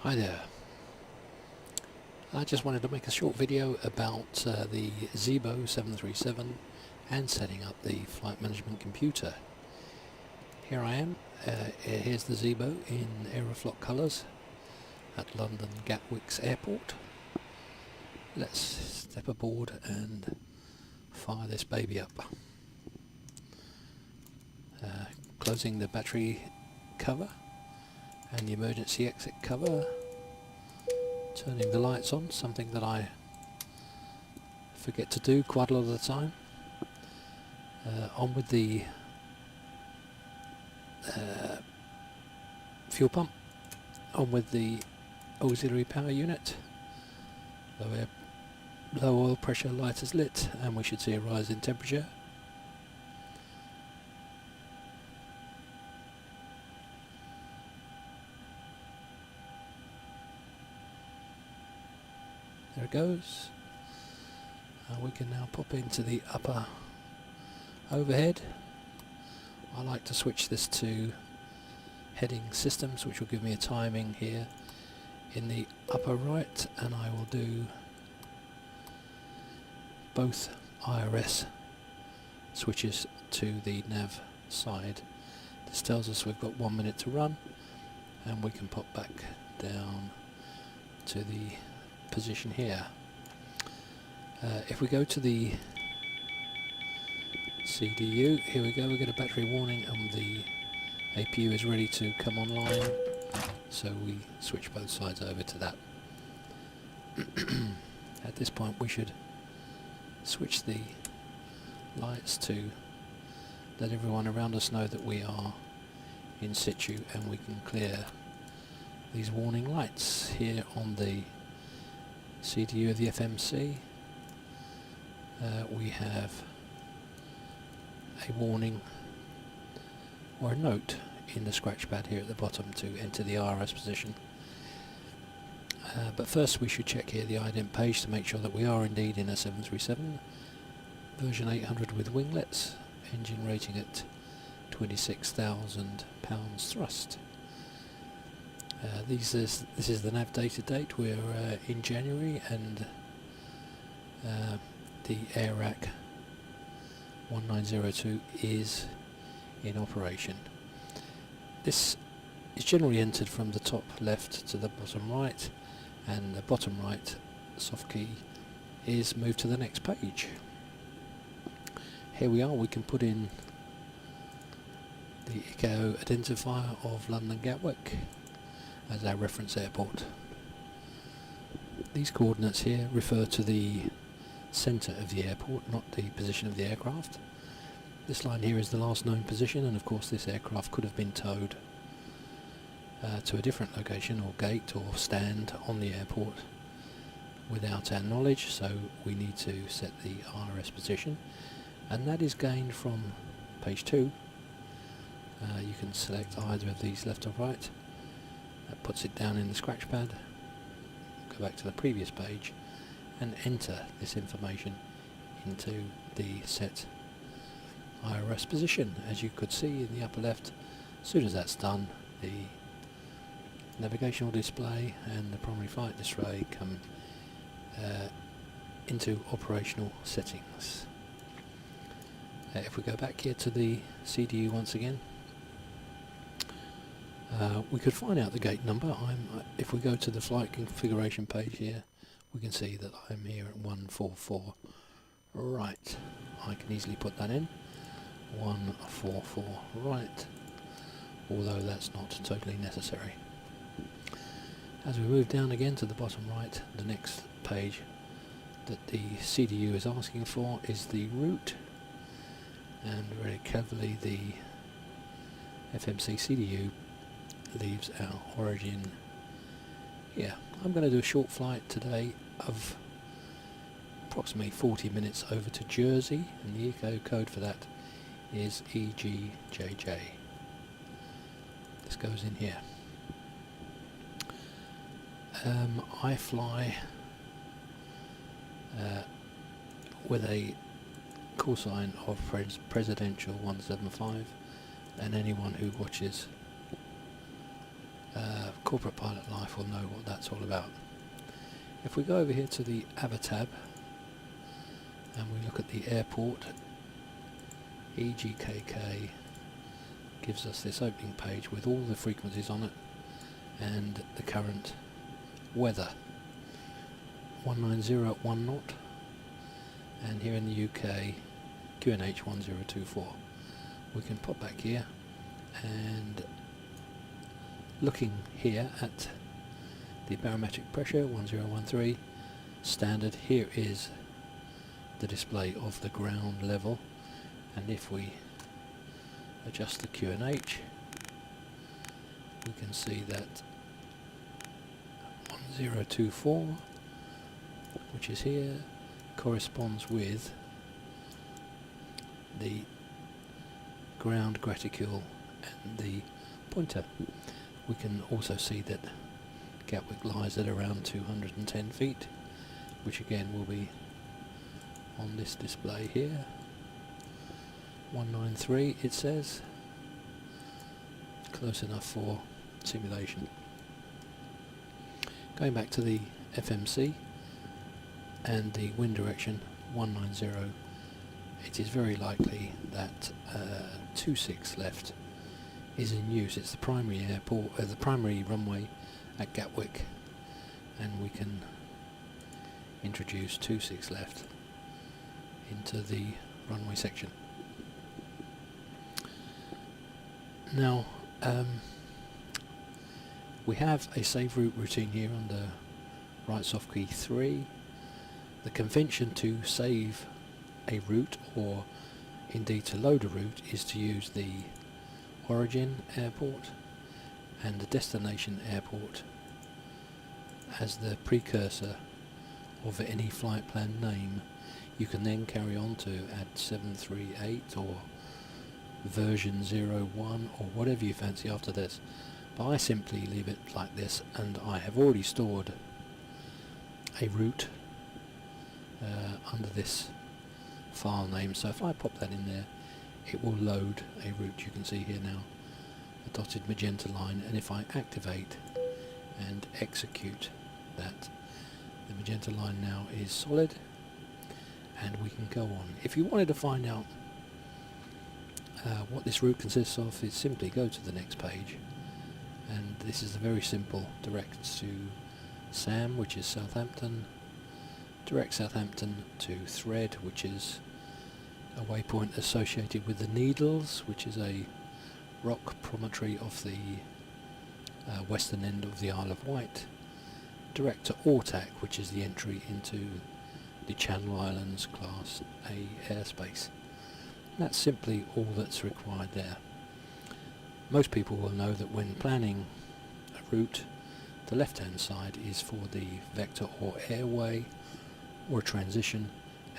Hi there. I just wanted to make a short video about the Zibo 737 and setting up the flight management computer. Here I am, here's the Zibo in Aeroflot colours at London Gatwick's airport. Let's step aboard and fire this baby up. Closing the battery cover and the emergency exit cover, turning the lights on, something that I forget to do quite a lot of the time. On with the fuel pump, on with the auxiliary power unit, low oil pressure light is lit and we should see a rise in temperature. There it goes. We can now pop into the upper overhead. I like to switch this to heading systems, which will give me a timing here in the upper right, and I will do both IRS switches to the nav side. This tells us we've got 1 minute to run, and we can pop back down to the position here. If we go to the CDU, here we go, we get a battery warning and the APU is ready to come online, so we switch both sides over to that. At this point we should switch the lights to let everyone around us know that we are in situ, and we can clear these warning lights here on the CDU of the FMC. We have a warning or a note in the scratch pad here at the bottom to enter the RS position. But first we should check here the ident page to make sure that we are indeed in a 737, version 800 with winglets, engine rating at 26,000 pounds thrust. This is the nav data date. We're in January, and the AirRack 1902 is in operation. This is generally entered from the top left to the bottom right, and the bottom right soft key is moved to the next page. Here we are, we can put in the ICAO identifier of London Gatwick as our reference airport. These coordinates here refer to the centre of the airport, not the position of the aircraft. This line here is the last known position, and of course this aircraft could have been towed to a different location or gate or stand on the airport without our knowledge, so we need to set the RS position, and that is gained from page 2. You can select either of these, left or right. That puts it down in the scratch pad. Go back to the previous page and enter this information into the set IRS position. As you could see in the upper left, as soon as that's done, the navigational display and the primary flight display come into operational settings. If we go back here to the CDU once again, we could find out the gate number. If we go to the flight configuration page here, we can see that I'm here at 144 right. I can easily put that in, 144 right, although that's not totally necessary. As we move down again to the bottom right, the next page that the CDU is asking for is the route, and very cleverly the FMC CDU leaves our origin here. I'm going to do a short flight today of approximately 40 minutes over to Jersey, and the eco code for that is EGJJ. This goes in here. I fly with a call sign of Presidential 175, and anyone who watches corporate pilot life will know what that's all about. If we go over here to the Other tab and we look at the airport, EGKK gives us this opening page with all the frequencies on it and the current weather. 190 at 1 knot, and here in the UK QNH 1024. We can pop back here, and looking here at the barometric pressure 1013 standard, here is the display of the ground level, and if we adjust the QNH we can see that 1024, which is here, corresponds with the ground graticule and the pointer. We can also see that Gatwick lies at around 210 feet, which again will be on this display here. 193 it says, close enough for simulation. Going back to the FMC and the wind direction 190, it is very likely that 26 left is in use. It's the primary airport, the primary runway at Gatwick, and we can introduce 26 left into the runway section. Now we have a save route routine here under right soft key 3. The convention to save a route, or indeed to load a route, is to use the origin airport and the destination airport as the precursor of any flight plan name. You can then carry on to add 738 or version 01 or whatever you fancy after this, but I simply leave it like this, and I have already stored a route under this file name, so if I pop that in there it will load a route. You can see here now a dotted magenta line, and if I activate and execute that, the magenta line now is solid and we can go on. If you wanted to find out what this route consists of, is simply go to the next page, and this is a very simple direct to SAM, which is Southampton, direct Southampton to Thread, which is a waypoint associated with the Needles, which is a rock promontory off the western end of the Isle of Wight, direct to Ortac, which is the entry into the Channel Islands Class A airspace. That's simply all that's required there. Most people will know that when planning a route, the left hand side is for the vector or airway or a transition,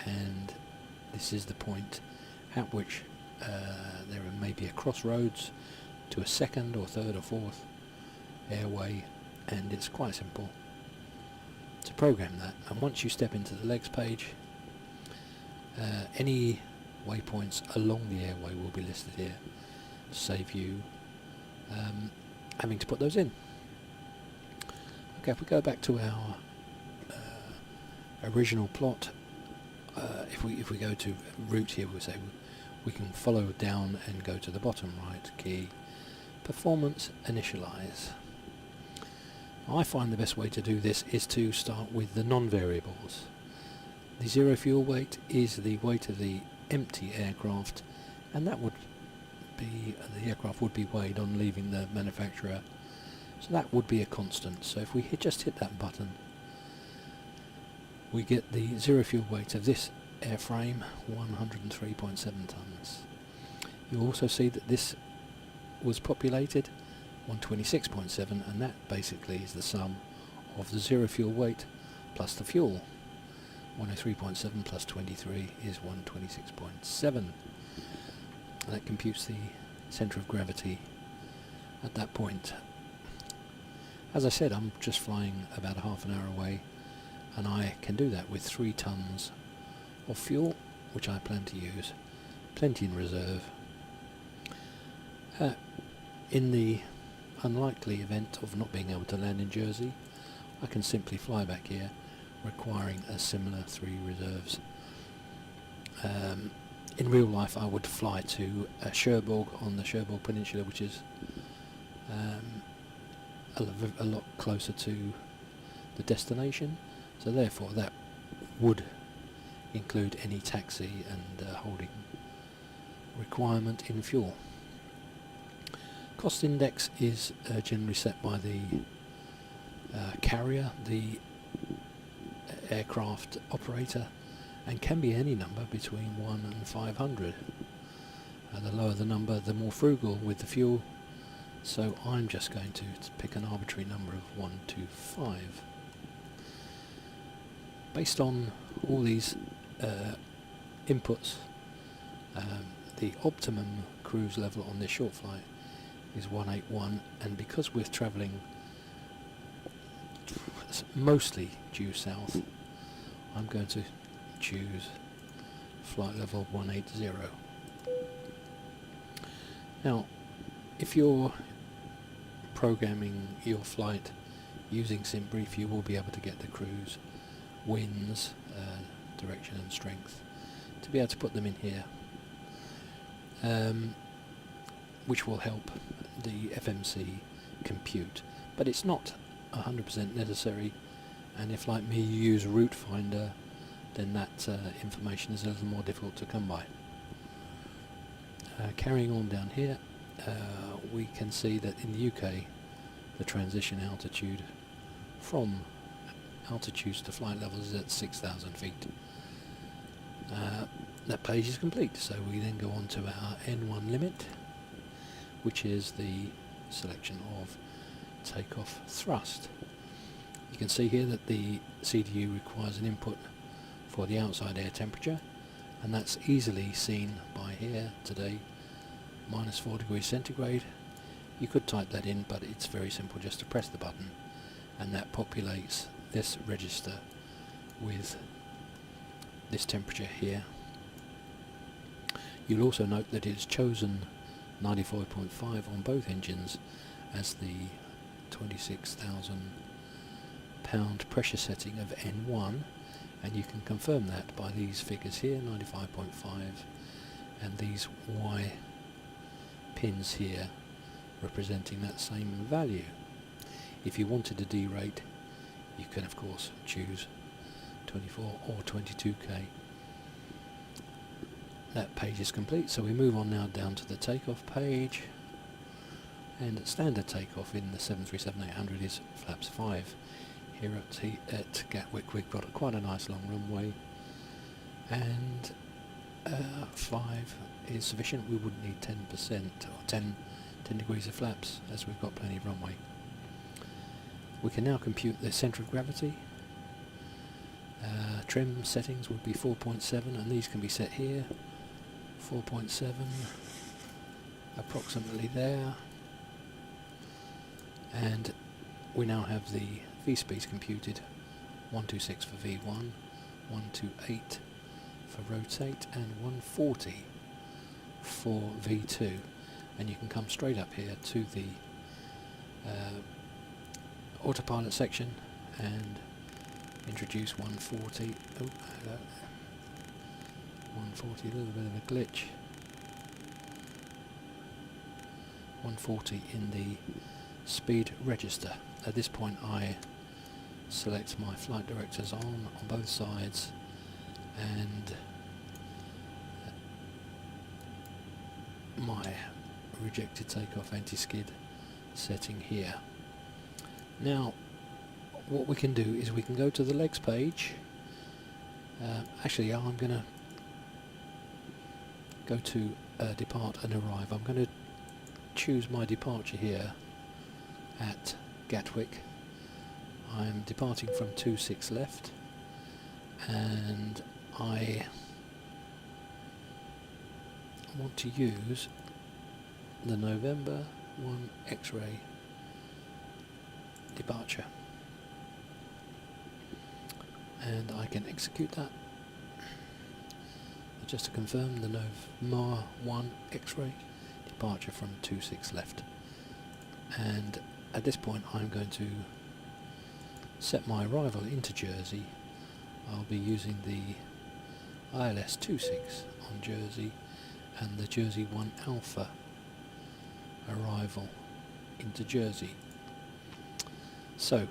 and this is the point at which there may be a crossroads to a second or third or fourth airway, and it's quite simple to program that. And once you step into the legs page, any waypoints along the airway will be listed here to save you having to put those in. Okay, if we go back to our original plot, if we go to route here, we say we can follow down and go to the bottom right key, performance initialize. I find the best way to do this is to start with the non-variables. The zero fuel weight is the weight of the empty aircraft, and that would be, the aircraft would be weighed on leaving the manufacturer, so that would be a constant. So if we just hit that button, we get the zero fuel weight of this airframe, 103.7 tons. You also see that this was populated 126.7, and that basically is the sum of the zero fuel weight plus the fuel. 103.7 plus 23 is 126.7, and that computes the centre of gravity at that point. As I said, I'm just flying about a half an hour away, and I can do that with 3 tons of fuel, which I plan to use, plenty in reserve. In the unlikely event of not being able to land in Jersey, I can simply fly back here, requiring a similar 3 reserves. In real life I would fly to Cherbourg on the Cherbourg Peninsula, which is a lot closer to the destination, so therefore that would include any taxi and holding requirement in fuel. Cost index is generally set by the carrier, the aircraft operator, and can be any number between 1 and 500. The lower the number, the more frugal with the fuel, so I'm just going to pick an arbitrary number of 125. Based on all these inputs, the optimum cruise level on this short flight is 181, and because we're travelling mostly due south, I'm going to choose flight level 180. Now, if you're programming your flight using SimBrief, you will be able to get the cruise winds, direction and strength to be able to put them in here, which will help the FMC compute, but it's not 100% necessary, and if like me you use Route Finder, then that information is a little more difficult to come by. Carrying on down here, we can see that in the UK the transition altitude from altitudes to flight levels is at 6,000 feet. That page is complete, so we then go on to our N1 limit, which is the selection of takeoff thrust. You can see here that the CDU requires an input for the outside air temperature, and that's easily seen by here today, -4 degrees centigrade. You could type that in, but it's very simple, just to press the button and that populates this register with this temperature here. You'll also note that it's chosen 94.5 on both engines as the 26,000 pound pressure setting of N1, and you can confirm that by these figures here, 95.5, and these Y pins here representing that same value. If you wanted to derate, you can of course choose 24 or 22k. That page is complete, so we move on now down to the takeoff page, and standard takeoff in the 737-800 is flaps 5. Here at Gatwick we've got quite a nice long runway, and 5 is sufficient. We wouldn't need 10% or 10 degrees of flaps, as we've got plenty of runway. We can now compute the centre of gravity. Trim settings would be 4.7, and these can be set here. 4.7, approximately there. And we now have the V-speeds computed. 126 for V1, 128 for rotate, and 140 for V2. And you can come straight up here to the autopilot section and introduce 140. Oh, hello. 140, a little bit of a glitch. 140 in the speed register. At this point I select my flight directors on both sides, and my rejected takeoff anti-skid setting here. Now what we can do is we can go to the legs page. Actually I'm going to go to depart and arrive. I'm going to choose my departure here at Gatwick. I'm departing from 26 left, and I want to use the November 1 X-ray departure, and I can execute that. Just to confirm, the November 1 X-ray departure from 26 left. and at this point I'm going to set my arrival into Jersey. I'll be using the ILS 26 on Jersey and the Jersey 1 Alpha arrival into Jersey. So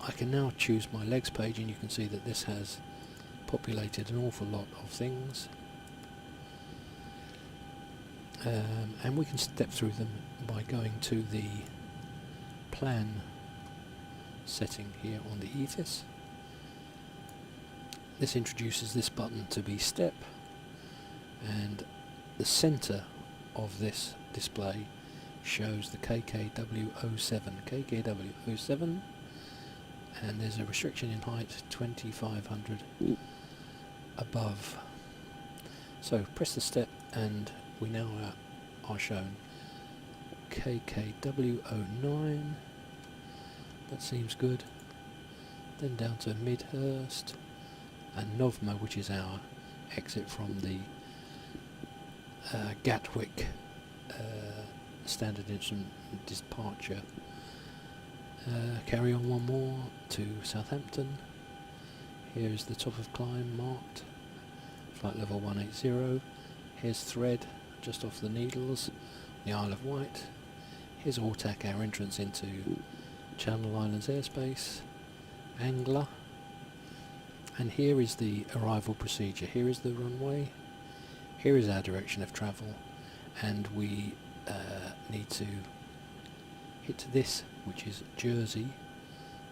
I can now choose my legs page, and you can see that this has populated an awful lot of things, and we can step through them by going to the plan setting here on the EFIS. This introduces this button to be step, and the center of this display shows the KKW07, and there's a restriction in height 2500 above. So press the step and we now are shown KKW09. That seems good. Then down to Midhurst and Novma, which is our exit from the Gatwick standard instrument departure. Carry on one more to Southampton. Here is the top of climb marked, flight level 180. Here's Thread just off the Needles, the Isle of Wight. Here's Ortac, our entrance into Channel Islands airspace, Angler, and here is the arrival procedure. Here is the runway, here is our direction of travel, and we need to hit this, which is Jersey,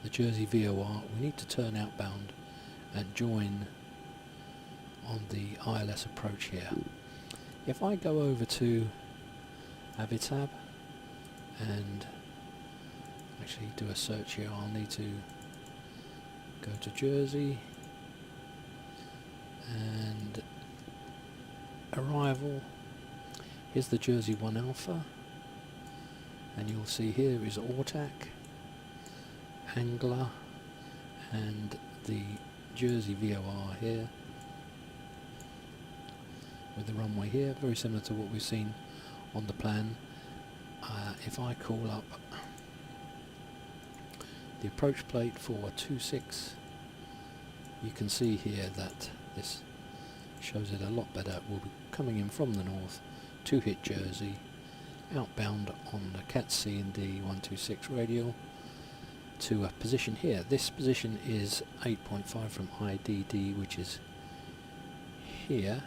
the Jersey VOR. We need to turn outbound and join on the ILS approach here. If I go over to Avitab and actually do a search here, I'll need to go to Jersey and arrival. Here's the Jersey 1 Alpha, and you'll see here is Ortac, Angler, and the Jersey VOR here with the runway here, very similar to what we've seen on the plan. If I call up the approach plate for 26, you can see here that this shows it a lot better. We'll be coming in from the north to hit Jersey, outbound on the CAT C and D 126 radial to a position here. This position is 8.5 from IDD, which is here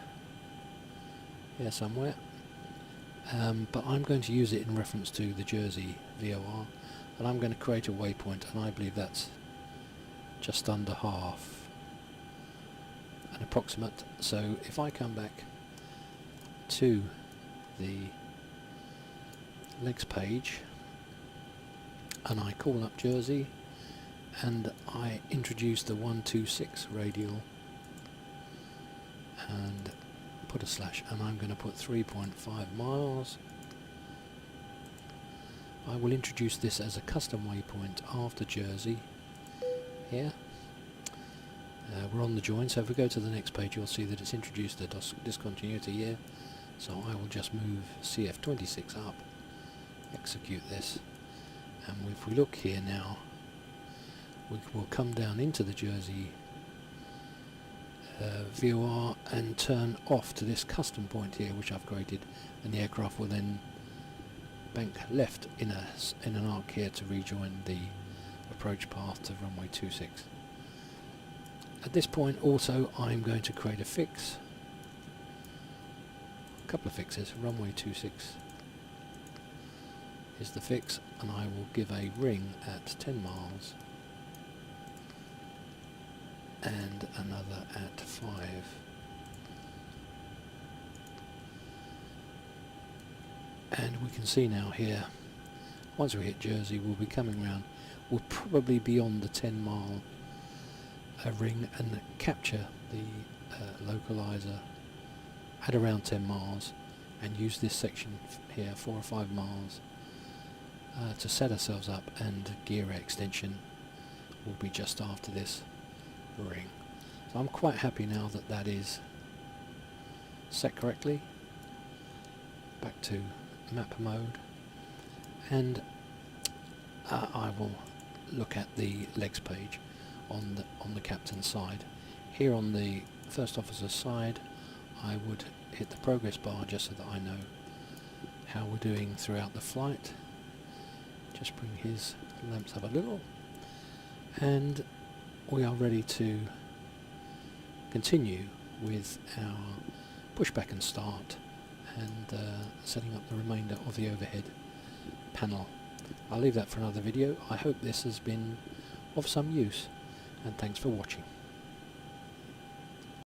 somewhere, but I'm going to use it in reference to the Jersey VOR, and I'm going to create a waypoint, and I believe that's just under half, an approximate. So if I come back to the legs page and I call up Jersey and I introduce the 126 radial and put a slash, and I'm going to put 3.5 miles. I will introduce this as a custom waypoint after Jersey here. We're on the join, so if we go to the next page you'll see that it's introduced a discontinuity here, so I will just move CF26 up, execute this, and if we look here now, we will come down into the Jersey VOR and turn off to this custom point here which I've created, and the aircraft will then bank left in an arc here to rejoin the approach path to runway 26. At this point also I'm going to create a fix, a couple of fixes. Runway 26 is the fix, and I will give a ring at 10 miles and another at 5. And we can see now here, once we hit Jersey we'll be coming round, we'll probably be on the 10 mile ring and capture the localizer at around 10 miles and use this section here 4 or 5 miles to set ourselves up, and gear extension will be just after this ring. So I'm quite happy now that that is set correctly. Back to map mode, and I will look at the legs page on the captain's side. Here on the first officer's side, I would hit the progress bar just so that I know how we're doing throughout the flight. Just bring his lamps up a little, and we are ready to continue with our pushback and start and setting up the remainder of the overhead panel. I'll leave that for another video. I hope this has been of some use, and thanks for watching.